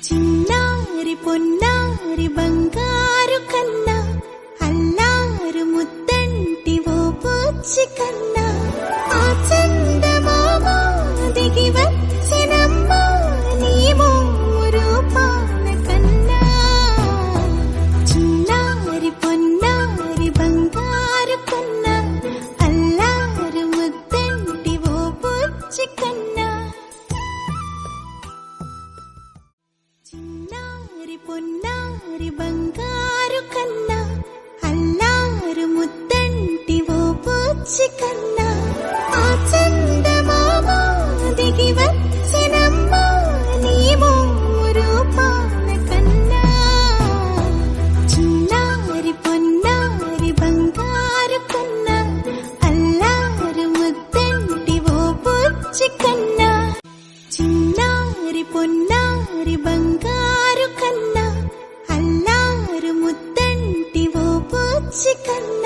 చిన్నారి పొన్నారి బంగారు కన్నా అల్లారు ముద్దంటి ఓ బుచ్చి కన్నా ఆ చందమామ దిగి వచ్చినమ్మా నీ రూపాల కన్నా చిన్నారి పొన్నారి బంగారు కన్నా అల్లారు ముద్దంటి ఓ బుచ్చి కన్నా చిన్నారి పొన్నారి బంగారు కన్నా అల్లారు ముద్దంటి ఓ బుచ్చి కన్నా ఆ చందమామ దిగి వచ్చినమ్మా నీ రూపాల కన్నా చిన్నారి పొన్నారి బంగారు కన్నా అల్లారు ముద్దంటి ఓ బుచ్చి కన్నా చిన్నారి పొన్నారి బంగారు కన్నా అల్లారు ముద్దంటి ఓ బుచ్చి కన్నా